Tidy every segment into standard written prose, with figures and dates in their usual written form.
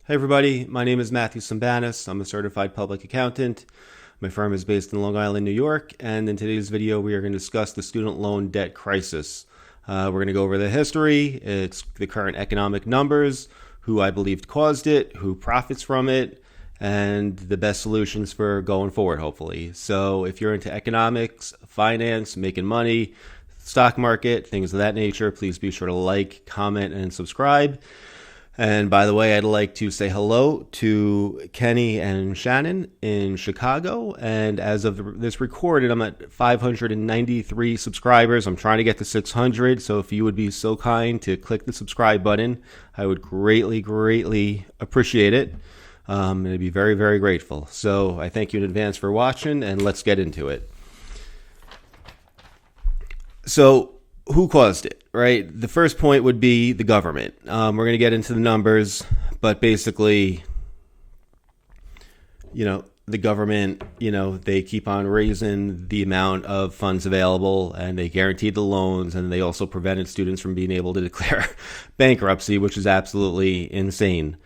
Hey everybody, my name is Matthew Sambanis. I'm a certified public accountant. My firm is based in Long Island, New York, and in today's video we are going to discuss the student loan debt crisis. We're going to go over the history, it's the current economic numbers, who I believed caused it, who profits from it, and the best solutions for going forward, hopefully. So if you're into economics, finance, making money, stock market, things of that nature, please be sure to like, comment, and subscribe. And by the way, I'd like to say hello to Kenny and Shannon in Chicago. And as of this recorded, I'm at 593 subscribers. I'm trying to get to 600. So if you would be so kind to click the subscribe button, I would greatly appreciate it. And I'd be very grateful. So I thank you in advance for watching, and let's get into it. So who caused it, right? The first point would be the government. We're going to get into the numbers, but basically, the government, they keep on raising the amount of funds available, and they guaranteed the loans, and they also prevented students from being able to declare bankruptcy, which is absolutely insane.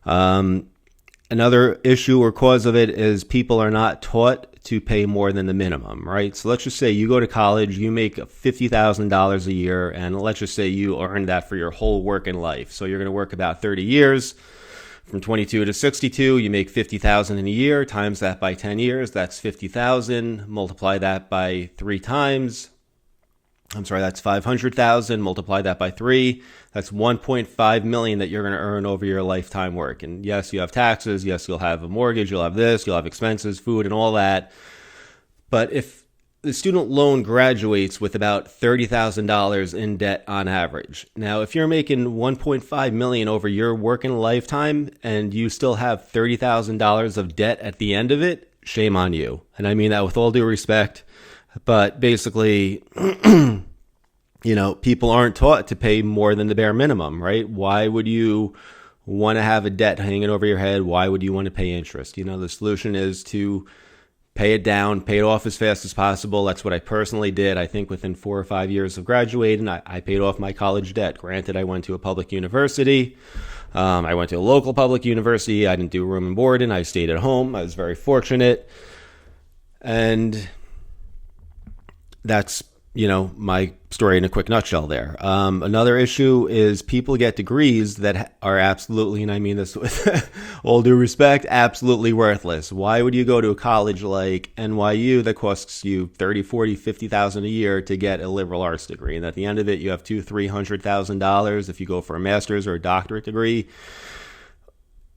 Another issue or cause of it is people are not taught to pay more than the minimum, right? So let's just say you go to college, you make $50,000 a year, and let's just say you earn that for your whole working life. So you're going to work about 30 years. From 22 to 62, you make $50,000 in a year, times that by 10 years, that's $50,000. Multiply that by 3 times. That's 500,000. Multiply that by 3. That's 1.5 million that you're going to earn over your lifetime work. And yes, you have taxes. Yes, you'll have a mortgage. You'll have this. You'll have expenses, food, and all that. But if the student loan graduates with about $30,000 in debt on average. Now, if you're making 1.5 million over your working lifetime and you still have $30,000 of debt at the end of it, shame on you. And I mean that with all due respect. But basically, people aren't taught to pay more than the bare minimum, right? Why would you want to have a debt hanging over your head? Why would you want to pay interest? The solution is to pay it down, pay it off as fast as possible. That's what I personally did. I think within 4 or 5 years of graduating, I paid off my college debt. Granted, I went to a public university. I went to a local public university. I didn't do room and board, and I stayed at home. I was very fortunate. And that's, my story in a quick nutshell there. Another issue is people get degrees that are absolutely, and I mean this with all due respect, absolutely worthless. Why would you go to a college like NYU that costs you $30,000, $40,000, $50,000 a year to get a liberal arts degree? And at the end of it, you have $200,000-$300,000 if you go for a master's or a doctorate degree.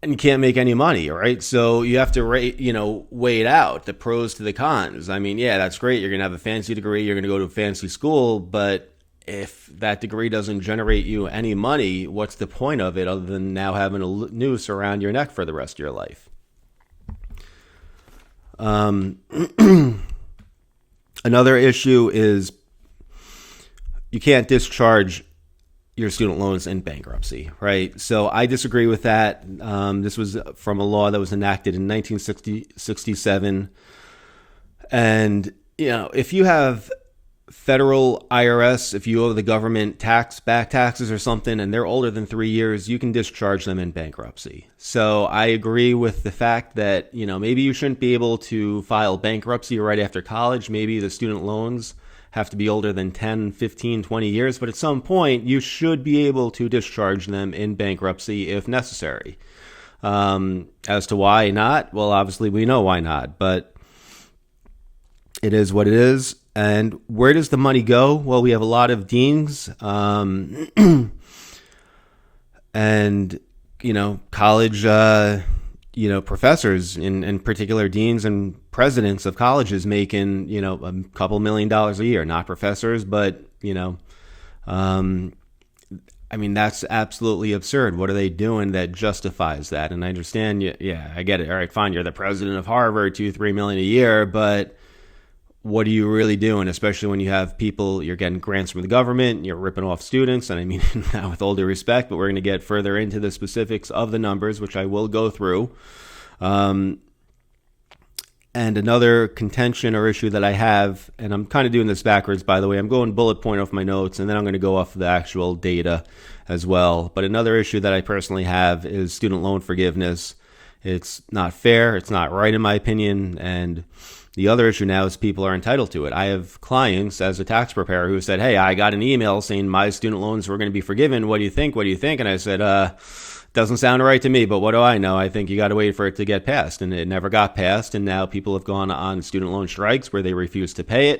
And you can't make any money, right? So you have to weigh it out, the pros to the cons. I mean, yeah, that's great. You're going to have a fancy degree. You're going to go to a fancy school. But if that degree doesn't generate you any money, what's the point of it other than now having a noose around your neck for the rest of your life? Another issue is you can't discharge your student loans in bankruptcy, right? So I disagree with that. This was from a law that was enacted in 1967. And, if you have federal IRS, if you owe the government back taxes or something, and they're older than 3 years, you can discharge them in bankruptcy. So I agree with the fact that, maybe you shouldn't be able to file bankruptcy right after college. Maybe the student loans have to be older than 10, 15, 20 years, but at some point you should be able to discharge them in bankruptcy if necessary. As to why not? Well, obviously we know why not, but it is what it is. And where does the money go? Well, we have a lot of deans and, college professors, in particular deans and presidents of colleges making, a couple $1 million a year, not professors, but, that's absolutely absurd. What are they doing that justifies that? And I understand, yeah, I get it. All right, fine. You're the president of Harvard, $2-3 million a year, but what are you really doing? Especially when you have people, you're getting grants from the government, you're ripping off students. And I mean, not with all due respect, but we're going to get further into the specifics of the numbers, which I will go through. And another contention or issue that I have, and I'm kind of doing this backwards, by the way. I'm going bullet point off my notes, and then I'm going to go off the actual data as well. But another issue that I personally have is student loan forgiveness. It's not fair. It's not right, in my opinion. And the other issue now is people are entitled to it. I have clients as a tax preparer who said, hey, I got an email saying my student loans were going to be forgiven. What do you think? What do you think? And I said, doesn't sound right to me, but what do I know? I think you got to wait for it to get passed. And it never got passed. And now people have gone on student loan strikes where they refuse to pay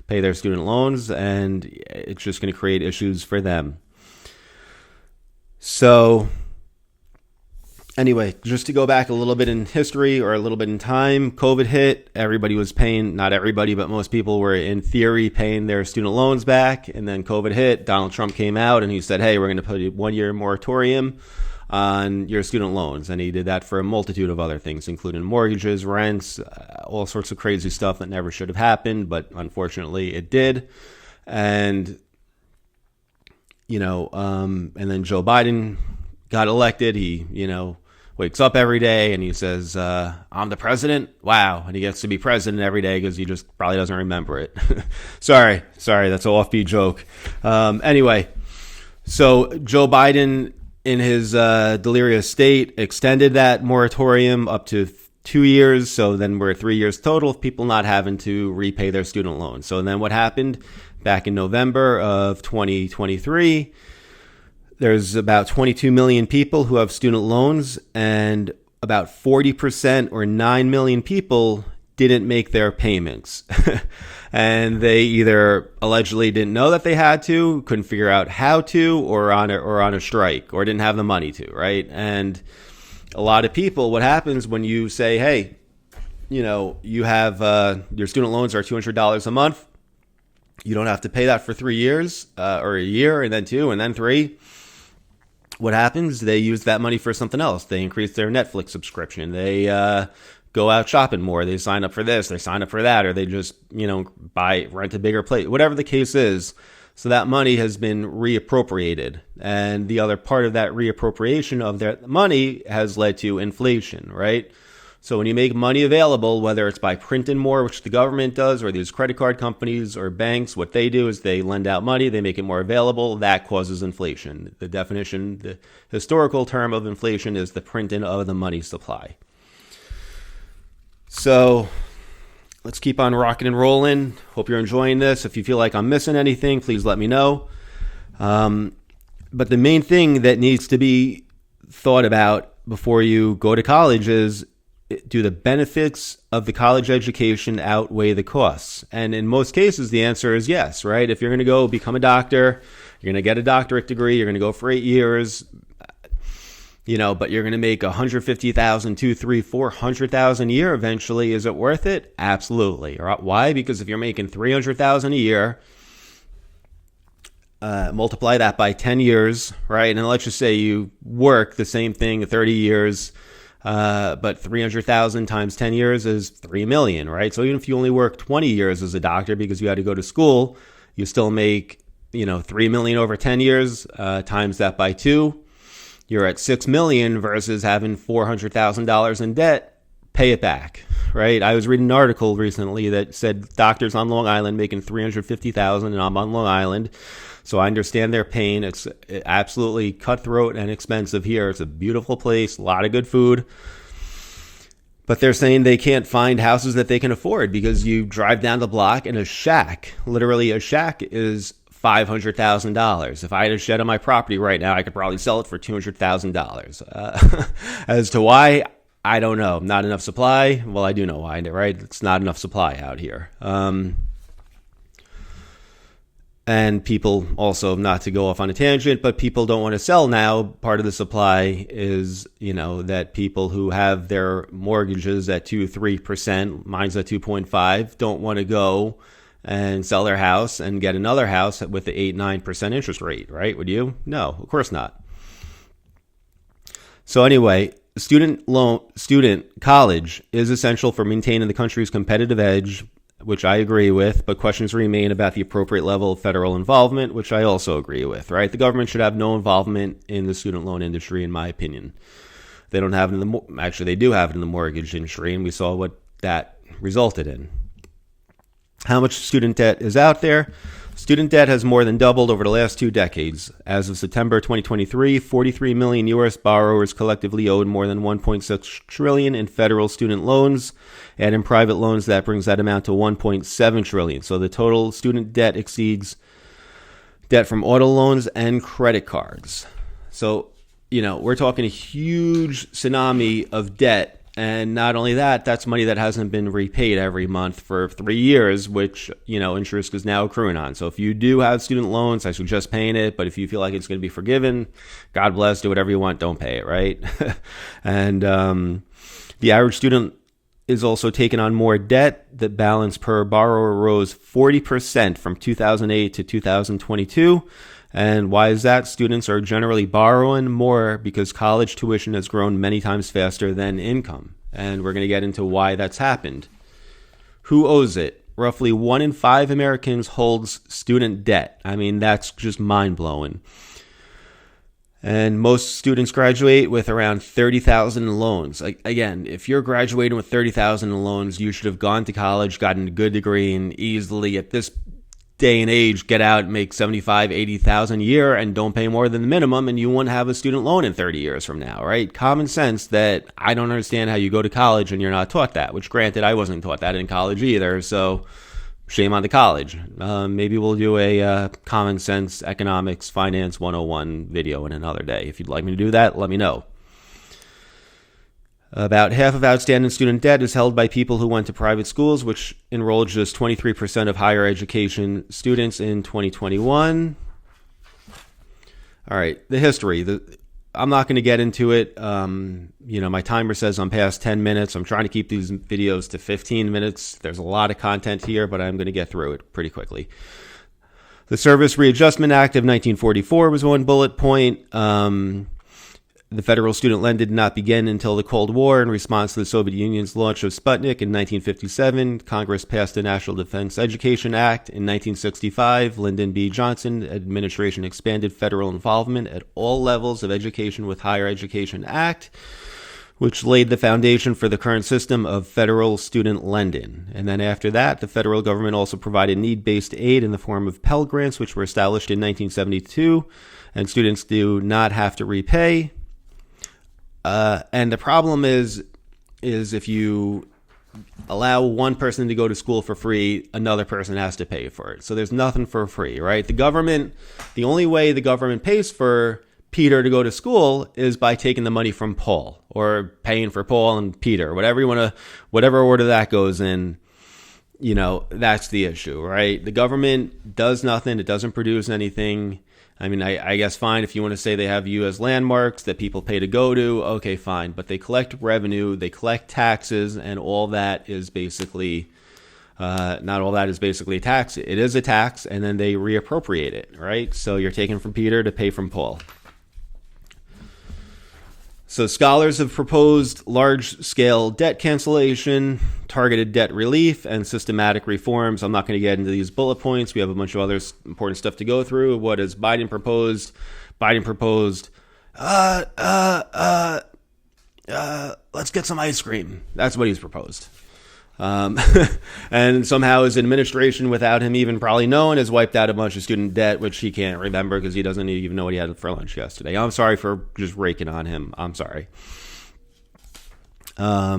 their student loans. And it's just going to create issues for them. So anyway, just to go back a little bit in history or a little bit in time, COVID hit. Everybody was paying, not everybody, but most people were in theory paying their student loans back. And then COVID hit. Donald Trump came out and he said, hey, we're going to put a 1-year moratorium on your student loans. And he did that for a multitude of other things, including mortgages, rents, all sorts of crazy stuff that never should have happened, but unfortunately it did. And, and then Joe Biden got elected. He, wakes up every day and he says, I'm the president. Wow. And he gets to be president every day because he just probably doesn't remember it. Sorry. That's an offbeat joke. Anyway, so Joe Biden, in his delirious state, extended that moratorium up to 2 years. So then we're 3 years total of people not having to repay their student loans. So then what happened back in November of 2023, there's about 22 million people who have student loans, and about 40% or 9 million people didn't make their payments. And they either allegedly didn't know that they had to, couldn't figure out how to, or on a strike, or didn't have the money to, right? And a lot of people, what happens when you say, hey, you have your student loans are $200 a month, you don't have to pay that for 3 years, or a year, and then 2, and then 3. What happens? They use that money for something else. They increase their Netflix subscription. They go out shopping more. They sign up for this. They sign up for that. Or they just, rent a bigger place. Whatever the case is. So that money has been reappropriated. And the other part of that reappropriation of that money has led to inflation, right? So when you make money available, whether it's by printing more, which the government does, or these credit card companies or banks, what they do is they lend out money, they make it more available, that causes inflation. The definition, the historical term of inflation is the printing of the money supply. So let's keep on rocking and rolling. Hope you're enjoying this. If you feel like I'm missing anything, please let me know. But the main thing that needs to be thought about before you go to college is, do the benefits of the college education outweigh the costs? And in most cases, the answer is yes, right? If you're going to go become a doctor, you're going to get a doctorate degree, you're going to go for 8 years, but you're going to make $150,000, $200,000, $300,000, $400,000 a year eventually. Is it worth it? Absolutely. Why? Because if you're making $300,000 a year, multiply that by 10 years, right? And let's just say you work the same thing 30 years, but 300,000 times 10 years is 3 million, right? So even if you only work 20 years as a doctor because you had to go to school, you still make, 3 million over 10 years, times that by 2. You're at 6 million versus having $400,000 in debt. Pay it back, right? I was reading an article recently that said doctors on Long Island making $350,000, and I'm on Long Island. So I understand their pain. It's absolutely cutthroat and expensive here. It's a beautiful place, a lot of good food. But they're saying they can't find houses that they can afford because you drive down the block and a shack, literally a shack, is $500,000. If I had a shed on my property right now, I could probably sell it for $200,000. As to why, I don't know. Not enough supply. Well, I do know why, right? It's not enough supply out here. And people also, not to go off on a tangent, but people don't want to sell now. Part of the supply is, that people who have their mortgages at 2-3%, mine's at 2.5, don't want to go and sell their house and get another house with the 8-9% interest rate, right? Would you? No, of course not. So anyway, student college is essential for maintaining the country's competitive edge, which I agree with, but questions remain about the appropriate level of federal involvement, which I also agree with, right? The government should have no involvement in the student loan industry, in my opinion. They don't have it actually, they do have it in the mortgage industry, and we saw what that resulted in. How much student debt is out there? Student debt has more than doubled over the last 2 decades. As of September 2023, 43 million U.S. borrowers collectively owed more than 1.6 trillion in federal student loans, and in private loans, that brings that amount to 1.7 trillion. So the total student debt exceeds debt from auto loans and credit cards. So, we're talking a huge tsunami of debt. And not only that, that's money that hasn't been repaid every month for 3 years, which, interest is now accruing on. So if you do have student loans, I suggest paying it. But if you feel like it's going to be forgiven, God bless, do whatever you want. Don't pay it, right? And the average student is also taking on more debt. The balance per borrower rose 40% from 2008 to 2022. And why is that? Students are generally borrowing more because college tuition has grown many times faster than income. And we're going to get into why that's happened. Who owes it? Roughly 1 in 5 Americans holds student debt. I mean, that's just mind-blowing. And most students graduate with around 30,000 in loans. Again, if you're graduating with 30,000 in loans, you should have gone to college, gotten a good degree, and easily at this day and age get out, make 75, 80,000 a year, and don't pay more than the minimum, and you won't have a student loan in 30 years from now, right? Common sense that I don't understand how you go to college and you're not taught that, which granted, I wasn't taught that in college either, so shame on the college. Maybe we'll do a common sense economics finance 101 video in another day. If you'd like me to do that, let me know. About half of outstanding student debt is held by people who went to private schools, which enrolled just 23% of higher education students in 2021. All right, the history. I'm not going to get into it. My timer says I'm past 10 minutes. I'm trying to keep these videos to 15 minutes. There's a lot of content here, but I'm going to get through it pretty quickly. The Service Readjustment Act of 1944 was one bullet point. The federal student loan did not begin until the Cold War. In response to the Soviet Union's launch of Sputnik in 1957, Congress passed the National Defense Education Act. In 1965, Lyndon B. Johnson administration expanded federal involvement at all levels of education with Higher Education Act, which laid the foundation for the current system of federal student lending. And then after that, the federal government also provided need-based aid in the form of Pell Grants, which were established in 1972, and students do not have to repay. And the problem is if you allow one person to go to school for free, another person has to pay for it. So there's nothing for free, right? The only way the government pays for Peter to go to school is by taking the money from Paul, or paying for Paul and Peter, whatever order that goes in. That's the issue, right? The government does nothing. It doesn't produce anything. I mean, I guess fine if you want to say they have you as landmarks that people pay to go to, okay, fine. But they collect revenue, they collect taxes, and all that is basically, not all that is basically a tax. It is a tax, and then they reappropriate it, right? So you're taking from Peter to pay from Paul. So scholars have proposed large-scale debt cancellation, targeted debt relief, and systematic reforms. I'm not going to get into these bullet points. We have a bunch of other important stuff to go through. What has Biden proposed? Biden proposed, let's get some ice cream. That's what he's proposed. And somehow his administration, without him even probably knowing, has wiped out a bunch of student debt, which he can't remember because he doesn't even know what he had for lunch yesterday. I'm sorry for just raking on him. I'm sorry. All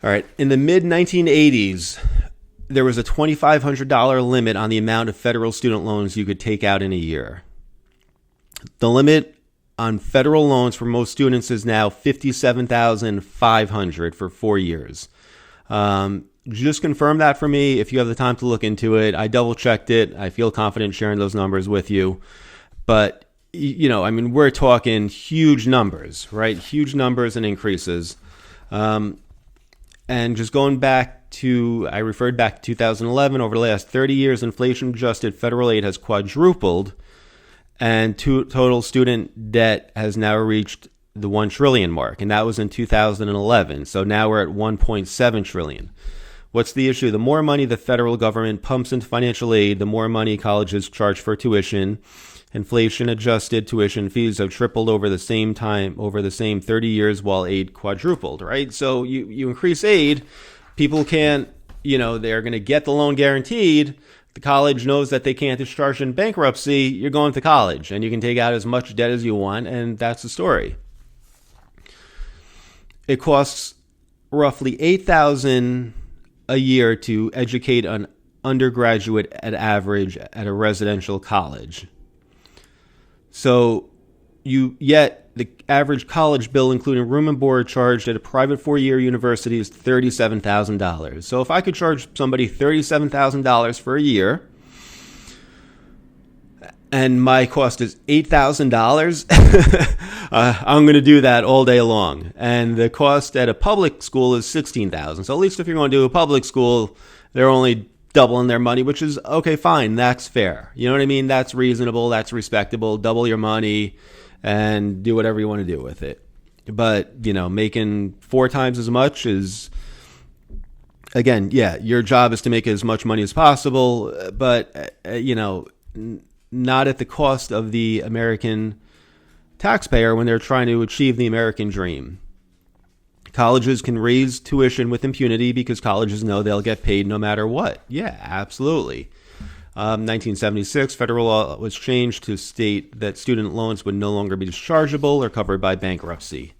right. In the mid-1980s, there was a $2,500 limit on the amount of federal student loans you could take out in a year. The limit on federal loans for most students is now $57,500 for 4 years. Just confirm that for me if you have the time to look into it. I double checked it. I feel confident sharing those numbers with you. But, we're talking huge numbers, right? Huge numbers and increases. And just going back I referred back to 2011, over the last 30 years, inflation-adjusted federal aid has quadrupled, and total student debt has now reached the 1 trillion mark, and that was in 2011. So now we're at 1.7 trillion. What's the issue? The more money the federal government pumps into financial aid, the more money colleges charge for tuition, Inflation-adjusted tuition fees have tripled over the same 30 years, while aid quadrupled, right? So you increase aid, people can't, they're going to get the loan guaranteed. The college knows that they can't discharge in bankruptcy. You're going to college, and you can take out as much debt as you want, and that's the story. It costs roughly $8,000 a year to educate an undergraduate at average at a residential college. So yet the average college bill, including room and board, charged at a private four-year university is $37,000. So if I could charge somebody $37,000 for a year, and my cost is $8,000, I'm going to do that all day long. And the cost at a public school is $16,000. So at least if you're going to do a public school, they're only doubling their money, which is okay, fine. That's fair. You know what I mean? That's reasonable. That's respectable. Double your money and do whatever you want to do with it. But, making 4 times as much is, again, yeah, your job is to make as much money as possible, but, not at the cost of the American taxpayer when they're trying to achieve the American dream. Colleges can raise tuition with impunity because colleges know they'll get paid no matter what. Yeah, absolutely. 1976, federal law was changed to state that student loans would no longer be dischargeable or covered by bankruptcy.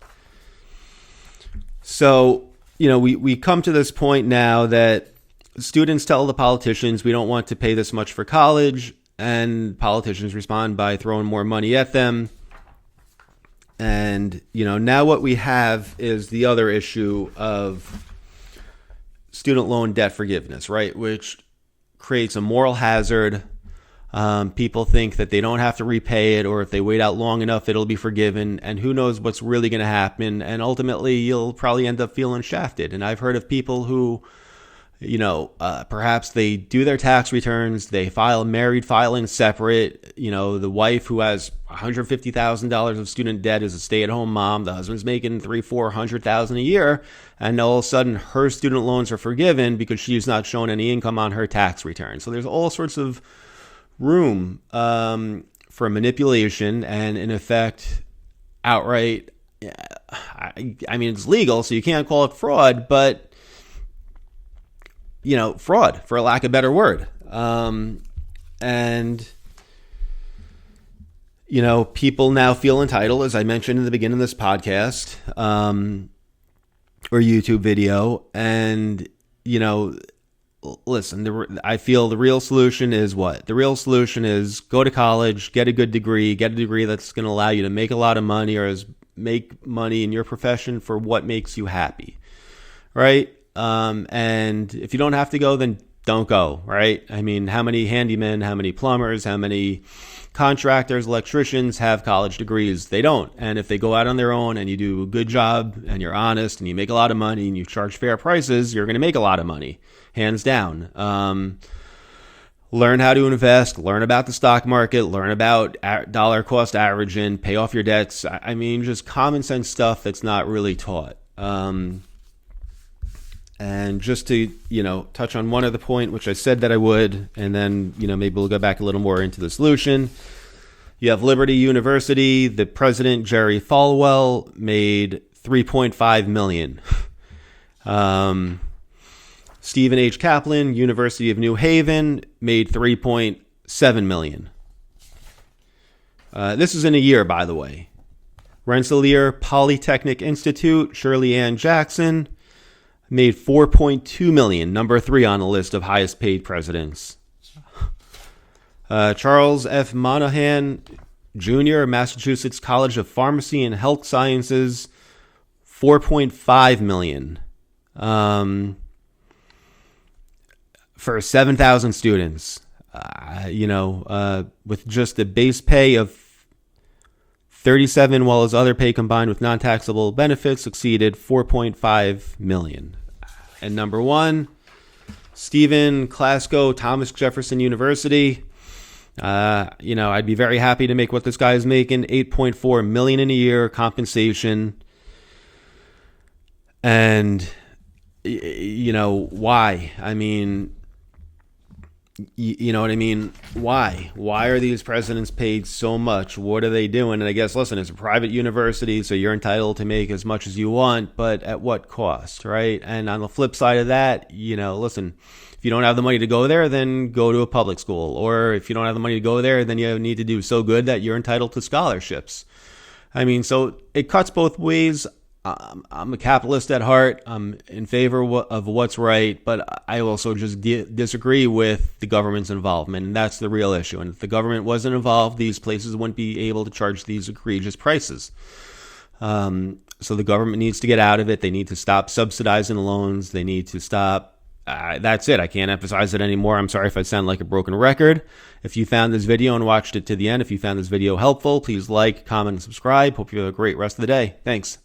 So, we come to this point now that students tell the politicians, we don't want to pay this much for college, and politicians respond by throwing more money at them. And, now what we have is the other issue of student loan debt forgiveness, right? Which creates a moral hazard. People think that they don't have to repay it, or if they wait out long enough, it'll be forgiven. And who knows what's really going to happen. And ultimately, you'll probably end up feeling shafted. And I've heard of people who, perhaps they do their tax returns, they file married filing separate. The wife who has $150,000 of student debt is a stay-at-home mom. The husband's making $300,000-$400,000 a year, and all of a sudden her student loans are forgiven because she's not shown any income on her tax return. So there's all sorts of room for manipulation and, in effect, outright. I mean, it's legal, so you can't call it fraud, but fraud, for a lack of a better word. And, people now feel entitled, as I mentioned in the beginning of this podcast, or YouTube video. And, listen, I feel the real solution is what? The real solution is go to college, get a good degree, get a degree that's going to allow you to make a lot of money, or make money in your profession for what makes you happy, right? And if you don't have to go, then don't go, right? I mean, how many handymen, how many plumbers, how many contractors, electricians have college degrees? They don't. And if they go out on their own and you do a good job and you're honest and you make a lot of money and you charge fair prices, you're going to make a lot of money, hands down. Learn how to invest, learn about the stock market, learn about dollar cost averaging, pay off your debts. I mean, just common sense stuff that's not really taught. And just to, touch on one other point, which I said that I would, and then, maybe we'll go back a little more into the solution. You have Liberty University. The president, Jerry Falwell, made $3.5 million. Stephen H. Kaplan, University of New Haven, made $3.7 million. This is in a year, by the way. Rensselaer Polytechnic Institute, Shirley Ann Jackson, made $4.2 million, number 3 on the list of highest paid presidents. Charles F. Monahan Jr., Massachusetts College of Pharmacy and Health Sciences, $4.5 million for 7,000 students. With just a base pay of $37, while his other pay combined with non-taxable benefits exceeded $4.5 million. And number 1, Stephen Klasko, Thomas Jefferson University. I'd be very happy to make what this guy is making, $8.4 million in a year compensation. And, why? I mean, You know what I mean? Why? Why are these presidents paid so much? What are they doing? And I guess, listen, it's a private university, so you're entitled to make as much as you want, but at what cost, right? And on the flip side of that, listen, if you don't have the money to go there, then go to a public school. Or if you don't have the money to go there, then you need to do so good that you're entitled to scholarships. I mean, so it cuts both ways. I'm a capitalist at heart. I'm in favor of what's right, but I also just disagree with the government's involvement, and that's the real issue. And if the government wasn't involved, these places wouldn't be able to charge these egregious prices. So the government needs to get out of it. They need to stop subsidizing loans. They need to stop. That's it. I can't emphasize it anymore. I'm sorry if I sound like a broken record. If you found this video and watched it to the end, if you found this video helpful, please like, comment, and subscribe. Hope you have a great rest of the day. Thanks.